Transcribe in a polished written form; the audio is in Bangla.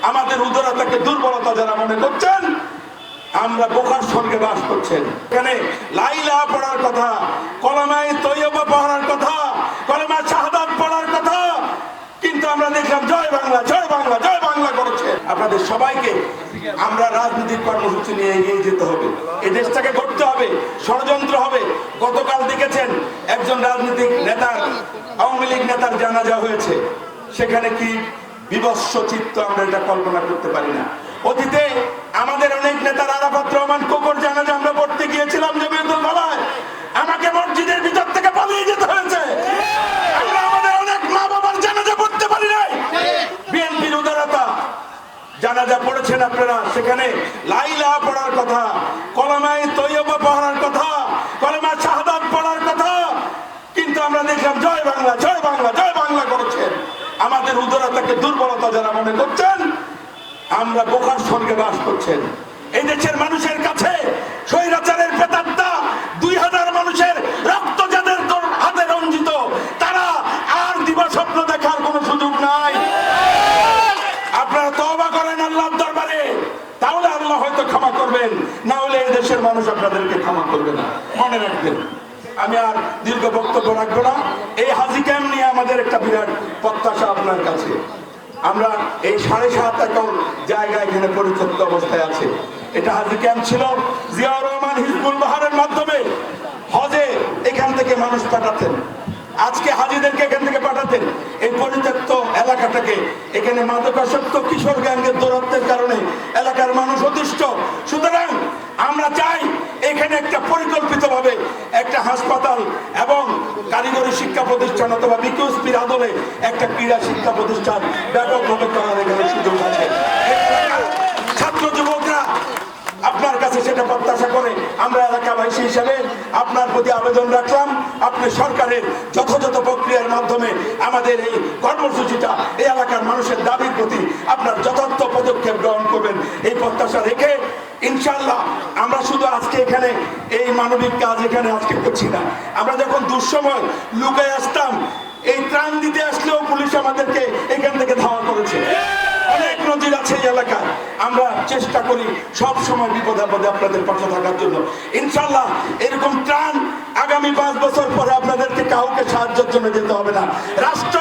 আমাদের উদারতাকে দুর্বলতা যারা মনে করছেন, আমরা বোকার স্বর্গে বাস করছেন। এখানে লাইলা পড়ার কথা, কলেমায়ে তৈয়বা পড়ার কথা, কলেমা শাহাদাত পড়ার কথা, কিন্তু আমরা দেখলাম জয় বাংলা জয় বাংলা জয় বাংলা করেছে। আপনাদের সবাইকে আমরা রাজনৈতিক কর্মসূচি নিয়ে এগিয়ে যেতে হবে, এই দেশটাকে গড়তে হবে, ষড়যন্ত্র হবে। গতকাল দেখেছেন একজন রাজনৈতিক নেতার, আওয়ামী লীগ নেতার জানাজা হয়েছে, সেখানে কি বিভৎস চিত্র, আমরা এটা কল্পনা করতে পারি না। অতীতে আমাদের অনেক নেতার, আরাফাত রহমান কোকর জানাজা আমরা পড়তে গিয়েছিলাম জমিয়তুল ফালাহ, আমাকে মসজিদের ভিতর থেকে পালিয়ে যেতে হয়েছে। আমরা আমাদের অনেক মা বাবার জানাজা পড়তে পারি নাই। বিএনপির উদারতা জানাজা পড়েছেন আপনারা, সেখানে লাইলা পড়ার কথা, কলেমায়ে তৈয়বা পড়ার কথা, কলেমা শাহাদাত পড়ার কথা, কিন্তু আমরা দেখলাম জয় বাংলা জয় বাংলা জয় বাংলা করেছেন। আমাদের উদারতাকে দুর্বলতা যারা মনে করছেন, আমরা বোকার স্বর্গে বাস করছেন। এই দেশের মানুষের কাছে স্বৈরাচারের প্রেতাত্মা 2000 মানুষের রক্ত যাদের হাতে রঞ্জিত, তারা আর দিবাস্বপ্ন দেখার কোনো সুযোগ নাই। আপনারা তওবা করেন আল্লাহর দরবারে, তাহলে আল্লাহ হয়তো ক্ষমা করবেন, না হলে এই দেশের মানুষ আপনাদেরকে ক্ষমা করবে না, মনে রাখবেন। আমি আর দীর্ঘ বক্তব্য রাখবো না। এই হাজি ক্যাম্প নিয়ে আমাদের একটা বিরাট প্রত্যাশা আপনার কাছে। আমরা এই 7.5 একর জায়গা এখানে পরিত্যক্ত অবস্থায় আছে। এটা হাজি ক্যাম্প ছিল জিয়াউর রহমান হিজবুল বাহারের মাধ্যমে হজে এখান থেকে মানুষ পাঠাতেন, আজকে হাজিদেরকে এখান থেকে পাঠাতেন। এই পরিত্যক্ত এলাকাটাকে, এখানে মাদকাসক্ত কিশোর গ্যাংয়ের দৌরাত্মের কারণে এলাকার মানুষ অতিষ্ঠ। সুতরাং আমরা চাই এখানে একটা পরিকল্পিতভাবে একটা হাসপাতাল এবং কারিগরি শিক্ষা প্রতিষ্ঠান অথবা বিকিউসপির আদলে একটা ক্রীড়া শিক্ষা প্রতিষ্ঠান ব্যাপকভাবে করার এখানে সুযোগ আছে। ছাত্র যুবকরা আপনার কাছে সেটা প্রত্যাশা করে আমরা এলাকাবাসী হিসাবে আপনার প্রতি আবেদন রাখলাম, আপনি সরকারের যথাযথ প্রক্রিয়ার মাধ্যমে আমাদের এই কর্মসূচিটা এই এলাকার মানুষের দাবির প্রতি আপনার যথার্থ পদক্ষেপ গ্রহণ করবেন, এই প্রত্যাশা রেখে ইনশাআল্লাহ আমরা শুধু আজকে এখানে এই মানবিক কাজ এখানে আজকে করছি না। আমরা যখন দুঃসময় লুকায় আসতাম, এই ত্রাণ দিতে আসলেও পুলিশ আমাদেরকে এখান থেকে ধাওয়া করেছে। অনেক নজির আছে এই এলাকায়। আমরা চেষ্টা করি সব সময় বিপদে আপদে আপনাদের পাশে থাকার জন্য। ইনশাআল্লাহ এরকম ত্রাণ আগামী 5 বছর পরে আপনাদেরকে কাউকে সাহায্যের জন্য যেতে হবে না। রাষ্ট্র